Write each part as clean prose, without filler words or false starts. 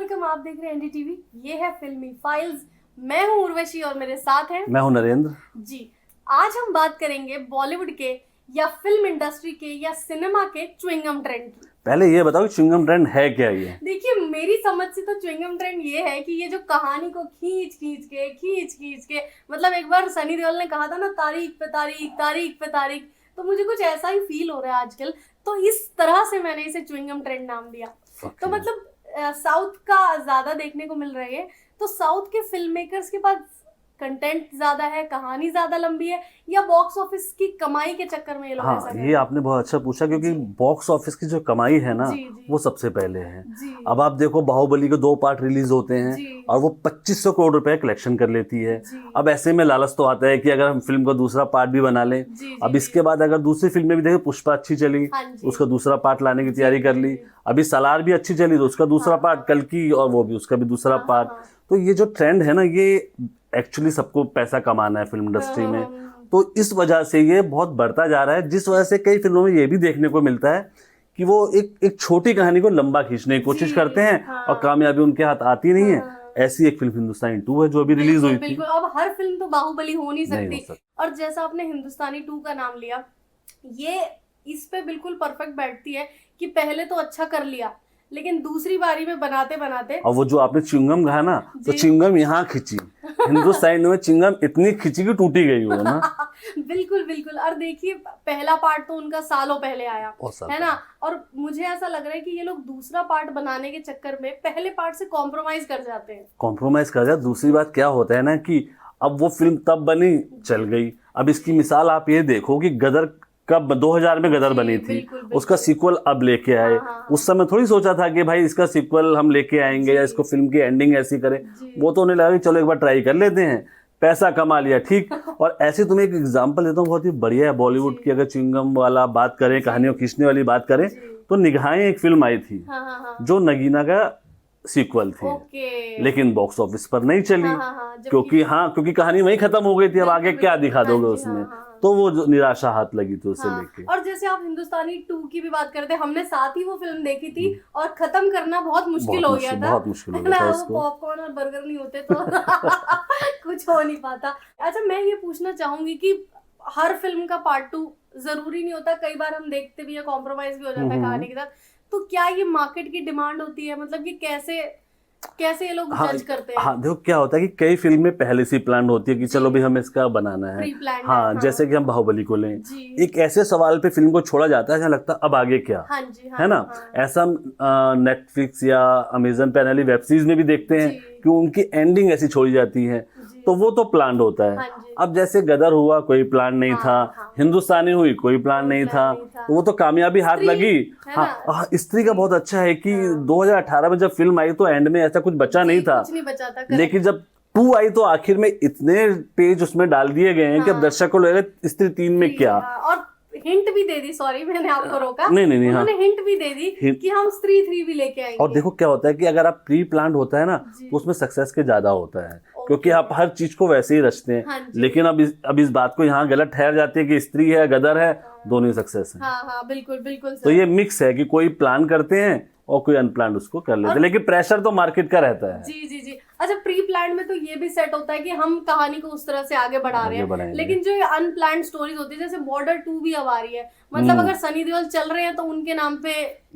Welcome. आप देख रहे हैं एनडीटीवी। ये है फिल्मी फाइल्स। मैं हूं उर्वशी और मेरे साथ हैं मैं हूं नरेंद्र जी। आज हम बात करेंगे बॉलीवुड के या फिल्म इंडस्ट्री के या सिनेमा के च्युइंगम ट्रेंड की। पहले ये बताओ कि च्युइंगम ट्रेंड है क्या ये? देखिए, मेरी समझ से तो च्युइंगम ट्रेंड ये है कि ये जो कहानी को खींच खींच के मतलब एक बार सनी देओल ने कहा था ना, तारीख पे तारीख, तारीख पे तारीख, तो मुझे कुछ ऐसा ही फील हो रहा है आजकल। तो इस तरह से मैंने इसे च्युइंगम ट्रेंड नाम दिया। तो मतलब साउथ का ज्यादा देखने को मिल रही है। तो साउथ के फिल्म मेकर्स के पास कंटेंट ज्यादा है, कहानी ज्यादा लंबी है, या बॉक्स ऑफिस की कमाई के चक्कर में ये लोग ऐसा कर रहे हैं? ये आपने बहुत अच्छा पूछा, क्योंकि बॉक्स ऑफिस की जो कमाई है ना, जी। वो सबसे पहले है। जी। अब आप देखो, बाहुबली के 2 पार्ट रिलीज होते हैं जी। और वो 2500 करोड़ रुपए कलेक्शन कर लेती है। अब ऐसे में लालच तो आता है कि अगर हम फिल्म का दूसरा पार्ट भी बना लें। अब इसके बाद अगर दूसरी फिल्म में भी देखें, पुष्पा अच्छी चली, उसका दूसरा पार्ट लाने की तैयारी कर ली। अभी सलार भी अच्छी चली तो उसका दूसरा पार्ट, कल की, और वो भी उसका भी दूसरा पार्ट। तो ये जो ट्रेंड है ना, ये एक्चुअली सबको पैसा कमाना है फिल्म इंडस्ट्री में, तो इस वजह से ये बहुत बढ़ता जा रहा है। जिस वजह से कई फिल्मों में ये भी देखने को मिलता है कि वो एक छोटी कहानी को लंबा खींचने की कोशिश करते हैं और कामयाबी उनके हाथ आती नहीं है। ऐसी एक फिल्म हिंदुस्तानी 2 है जो अभी रिलीज हुई थी। बिल्कुल। अब हर फिल्म तो बाहुबली हो नहीं सकती। और जैसा आपने हिंदुस्तानी 2 का नाम लिया, ये इस पे बिल्कुल परफेक्ट बैठती है कि पहले तो अच्छा कर लिया, लेकिन दूसरी बारी में बनाते बनाते, और वो जो आपने च्युइंगम कहा ना, तो च्युइंगम यहाँ खींची, हिंदुस्तानी में च्युइंगम इतनी खींची कि टूटी गई वो ना। बिल्कुल बिल्कुल। और देखिए, पहला पार्ट तो उनका सालों पहले आया है ना, और मुझे ऐसा लग रहा है कि ये लोग दूसरा पार्ट बनाने के चक्कर में पहले पार्ट से कॉम्प्रोमाइज कर जाते हैं। कॉम्प्रोमाइज कर जाते। दूसरी बात क्या होता है ना कि अब वो फिल्म तब बनी, चल गई। अब इसकी मिसाल आप ये देखो कि गदर कब 2000 में गदर बनी थी, उसका सीक्वल अब लेके आए। उस समय थोड़ी सोचा था कि भाई इसका सीक्वल हम लेके आएंगे या इसको फिल्म की एंडिंग ऐसी करें। वो तो उन्हें लगा कि चलो एक बार ट्राई कर लेते हैं, पैसा कमा लिया, ठीक। और ऐसे तुम्हें एक एग्जांपल देता हूँ, बहुत ही बढ़िया है बॉलीवुड की। अगर च्युइंगम वाला बात करें, कहानियों खींचने वाली बात करें, तो निगाहें एक फिल्म आई थी जो नगीना का सीक्वल थी, लेकिन बॉक्स ऑफिस पर नहीं चली। क्योंकि कहानी वहीं खत्म हो गई थी। अब आगे क्या दिखा दोगे उसमें? तो वो जो निराशा हाथ लगी थी उसे लेके। और जैसे आप हिंदुस्तानी 2 की भी बात करते हैं, हमने साथ ही वो फिल्म देखी थी और खत्म करना बहुत मुश्किल हो गया था। बहुत मुश्किल हो गया था उसको। पॉपकॉर्न और बर्गर नहीं होते तो कुछ हो नहीं पाता। अच्छा, मैं ये पूछना चाहूंगी कि हर फिल्म का पार्ट 2 जरूरी नहीं होता, कई बार हम देखते भी है कॉम्प्रोमाइज भी हो जाता है कहानी के साथ। तो क्या ये मार्केट की डिमांड होती है? मतलब कि कैसे ये लोग जज करते हैं? हाँ, देखो क्या होता है कि कई फिल्में पहले से प्लान होती है कि चलो भी हमें इसका बनाना है। हाँ, जैसे कि हम बाहुबली को लें, एक ऐसे सवाल पे फिल्म को छोड़ा जाता है जहाँ लगता है अब आगे क्या। है ना? ऐसा नेटफ्लिक्स या अमेजन पे वाली वेब सीरीज में भी देखते हैं कि उनकी एंडिंग ऐसी छोड़ी जाती है, तो वो तो प्लान होता है। अब जैसे गदर हुआ, कोई प्लान नहीं था। हिंदुस्तानी हुई, कोई प्लान नहीं था। तो वो तो कामयाबी हाथ लगी। हाँ, स्त्री का बहुत अच्छा है कि 2018 में जब फिल्म आई तो एंड में ऐसा कुछ बचा नहीं था। लेकिन जब 2 आई तो आखिर में इतने पेज उसमें डाल दिए गए हैं कि अब दर्शक को लगेगा स्त्री 3 में क्या। और हिंट भी दे दी, सॉरी मैंने आपको रोका। नहीं, उन्होंने हिंट भी दे दी कि हम स्त्री 3 भी लेके आएंगे। और देखो क्या होता है कि अगर आप प्री प्लान होता है ना, तो उसमें सक्सेस के ज्यादा होता है, क्योंकि आप हर चीज को वैसे ही रचते हैं। लेकिन अब इस बात को यहाँ गलत ठहर जाती है कि स्त्री है, गदर है, दोनों ही सक्सेस है। हाँ, बिल्कुल बिल्कुल। तो ये मिक्स है कि कोई प्लान करते हैं और कोई अनप्लान उसको कर लेते हैं, लेकिन प्रेशर तो मार्केट का रहता है। जी। अच्छा, प्री प्लान में तो ये भी सेट होता है कि हम कहानी को उस तरह से आगे बढ़ा रहे हैं, लेकिन जो अनप्लान स्टोरीज होती है, जैसे बॉर्डर 2 भी अब आ रही है, मतलब अगर सनी देओल चल रहे हैं तो उनके नाम पे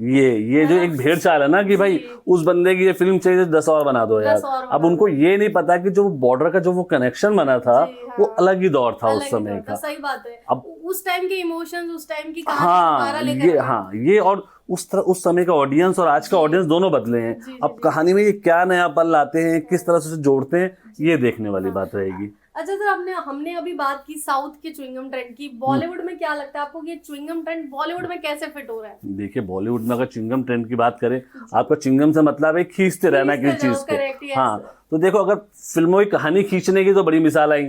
ये जो एक भेड़ चाल है ना कि भाई उस बंदे की ये फिल्म चाहिए 10 और बना दो यार। अब उनको ये नहीं पता कि जो बॉर्डर का जो वो कनेक्शन बना था, वो अलग ही दौर था उस समय का। सही बात है। अब उस टाइम के इमोशंस, उस टाइम की कहानी, ये और उस समय का ऑडियंस और आज का ऑडियंस दोनों बदले हैं। अब कहानी में ये क्या नया पल लाते हैं, किस तरह से जोड़ते हैं, ये देखने वाली बात रहेगी। अच्छा सर, हमने अभी बात की साउथ के च्युइंगम ट्रेंड की। बॉलीवुड में क्या लगता है आपको कि ये च्युइंगम ट्रेंड बॉलीवुड में कैसे फिट हो रहा है? देखिए, बॉलीवुड में अगर च्युइंगम ट्रेंड की बात करें, आपका च्युइंगम से मतलब है खींचते रहना किसी चीज को। हाँ, तो देखो, अगर फिल्मों की कहानी खींचने की तो बड़ी मिसाल आई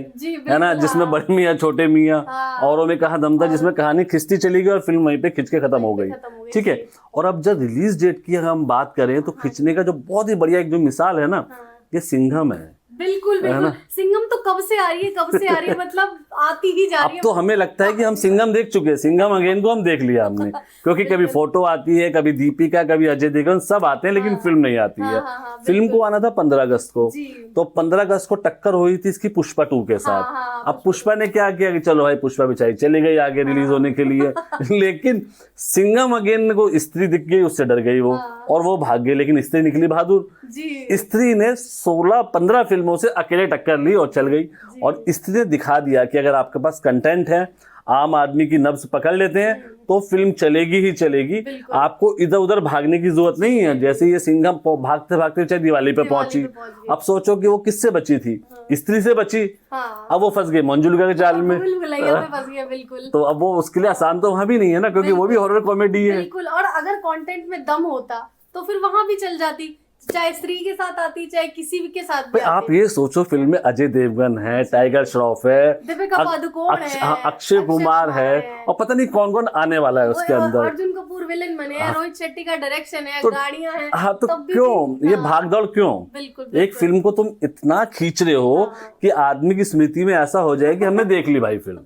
है ना, जिसमें बड़े मियाँ छोटे मियाँ, औरों में कहा दम था, जिसमें कहानी खिंचती चली गई और फिल्म वहीं पे खिंच के खत्म हो गई। ठीक है। और अब जब रिलीज डेट की अगर हम बात करें, तो खिंचने का जो बहुत ही बढ़िया एक जो मिसाल है ना, ये सिंघम है। बिल्कुल है बिल्कुल। ना? सिंघम तो कब से आ रही है, कब से आ रही है, मतलब आती ही जा रही अब है। तो हमें लगता है कि हम सिंघम देख चुके हैं, सिंघम अगेन को हम देख लिया हमने, क्योंकि कभी फोटो आती है, कभी दीपिका, कभी अजय देवगन, सब आते हैं, लेकिन हाँ, फिल्म नहीं आती है। हाँ, फिल्म को आना था 15 अगस्त को, जी। तो 15 अगस्त को टक्कर हुई थी इसकी पुष्पा 2 के साथ। हाँ, अब पुष्पा ने क्या किया कि चलो भाई पुष्पा बेचारी चली गई आगे रिलीज होने के लिए, लेकिन सिंघम अगेन को स्त्री दिख गई, उससे डर गई वो, और वो भाग गई, लेकिन स्त्री निकली बहादुर। जी। स्त्री ने 16-15 फिल्मों से अकेले टक्कर ली और चल गई, और स्त्री ने दिखा दिया कि अगर आपके पास कंटेंट है, आम आदमी की नब्ज पकड़ लेते हैं, तो फिल्म चलेगी ही चलेगी। आपको इधर उधर भागने की जरूरत नहीं है। जैसे ये सिंघम भागते भागते चाहे दिवाली पे पहुंची, अब सोचो कि वो किससे बची थी, स्त्री से बची। अब वो फंस गई मंजुलिका के जाल में, बिल्कुल। तो अब वो उसके लिए आसान तो वहां भी नहीं है ना, क्योंकि वो भी हॉरर कॉमेडी है। बिल्कुल, और अगर कंटेंट में दम होता तो फिर वहां भी चल जाती, चाहे स्त्री के साथ आती, चाहे किसी भी के साथ भी आती। आप ये सोचो, फिल्म में अजय देवगन है, टाइगर श्रॉफ है, दीपिका पादुकोण है, अक्षय कुमार है, और पता नहीं कौन कौन आने वाला है उसके अंदर। अर्जुन कपूर विलेन बने हैं, रोहित शेट्टी का डायरेक्शन है, गाड़ियां हैं। हाँ, तो क्यों ये भागदौड़ क्यों? बिल्कुल। एक फिल्म को तुम इतना खींच रहे हो कि आदमी की स्मृति में ऐसा हो जाए कि हमने देख ली भाई फिल्म।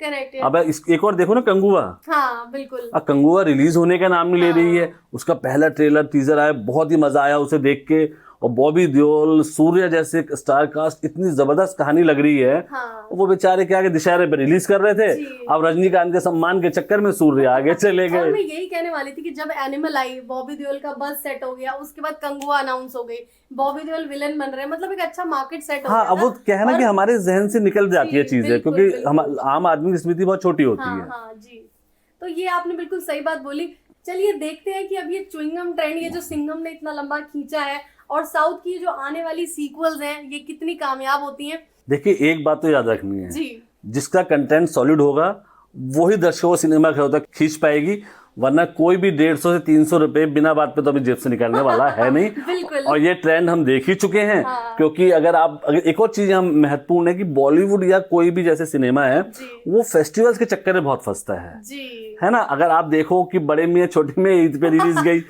करेक्ट है। अब एक और देखो ना, कंगुआ। हाँ बिल्कुल। अब कंगुआ रिलीज होने का नाम नहीं ले रही है। उसका पहला ट्रेलर टीजर आया, बहुत ही मजा आया उसे देख के, और बॉबी देओल, सूर्या जैसे स्टार कास्ट, इतनी जबरदस्त कहानी लग रही है। वो बेचारे के आगे दशहरे पे रिलीज कर रहे थे, अब रजनीकांत के सम्मान के चक्कर में सूर्य आगे चले गए। मैं यही कहने वाली थी कि जब एनिमल आई, बॉबी देओल का बस सेट हो गया, उसके बाद कंगुआ अनाउंस हो गई, बॉबी देओल विलेन बन रहे, मतलब एक अच्छा मार्केट सेट हो गया। हाँ, अब वो क्या है ना कि हमारे जहन से निकल जाती है चीजें, क्योंकि हम आम आदमी की स्मृति बहुत छोटी होती है। हाँ जी, तो ये आपने बिल्कुल सही बात बोली। चलिए देखते हैं कि अब ये च्युइंगम ट्रेंड, ये जो सिंघम ने इतना लंबा खींचा है, और साउथ की जो आने वाली सीक्वल्स हैं, ये कितनी कामयाब होती हैं। देखिए, एक बात तो याद रखनी है जी, जिसका कंटेंट सॉलिड होगा वही दर्शकों को सिनेमा घर तक खींच पाएगी, वरना कोई भी 150 से 300 रुपए बिना बात पे तो अभी जेब से निकालने वाला है नहीं। बिल्कुल। और ये ट्रेंड हम देख ही चुके हैं। क्योंकि अगर एक और चीज हम महत्वपूर्ण है कि बॉलीवुड या कोई भी जैसे सिनेमा है, वो फेस्टिवल्स के चक्कर में बहुत फंसता है जी। है ना। अगर आप देखो कि बड़े मियां छोटे में ईद पे रिलीज गई,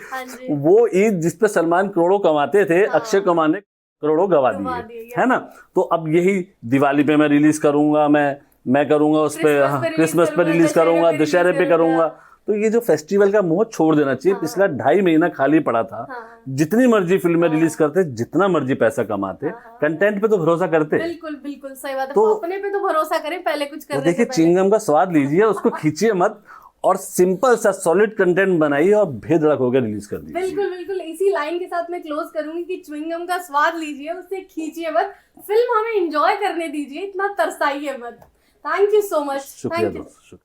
वो ईद जिसपे सलमान करोड़ों कमाते थे, अक्षय कुमार ने करोड़ों गवा दिए, है ना। तो अब यही दिवाली पे मैं रिलीज करूंगा, मैं करूंगा उस पर, क्रिसमस पे रिलीज करूंगा, दशहरे पे करूंगा। तो ये जो फेस्टिवल का मोह छोड़ देना चाहिए। पिछला 2.5 महीना खाली पड़ा था। जितनी मर्जी फिल्में रिलीज करते, जितना मर्जी पैसा कमाते, कंटेंट पे तो भरोसा करते। बिल्कुल बिल्कुल सही बात है। तो अपने पे तो भरोसा करें पहले, कुछ करने से देखिए, चिंगम का स्वाद लीजिए, उसको खींचिए मत, और सिंपल सा सॉलिड कंटेंट बनाइए और बेधड़क होकर रिलीज कर दीजिए। बिल्कुल बिल्कुल, इसी लाइन के साथ मैं क्लोज करूंगी कि च्युइंगम का स्वाद लीजिए, उससे खींचिए मत, फिल्म हमें एंजॉय करने दीजिए, इतना तरसाइए मत। Thank you so much. शुक्रिया।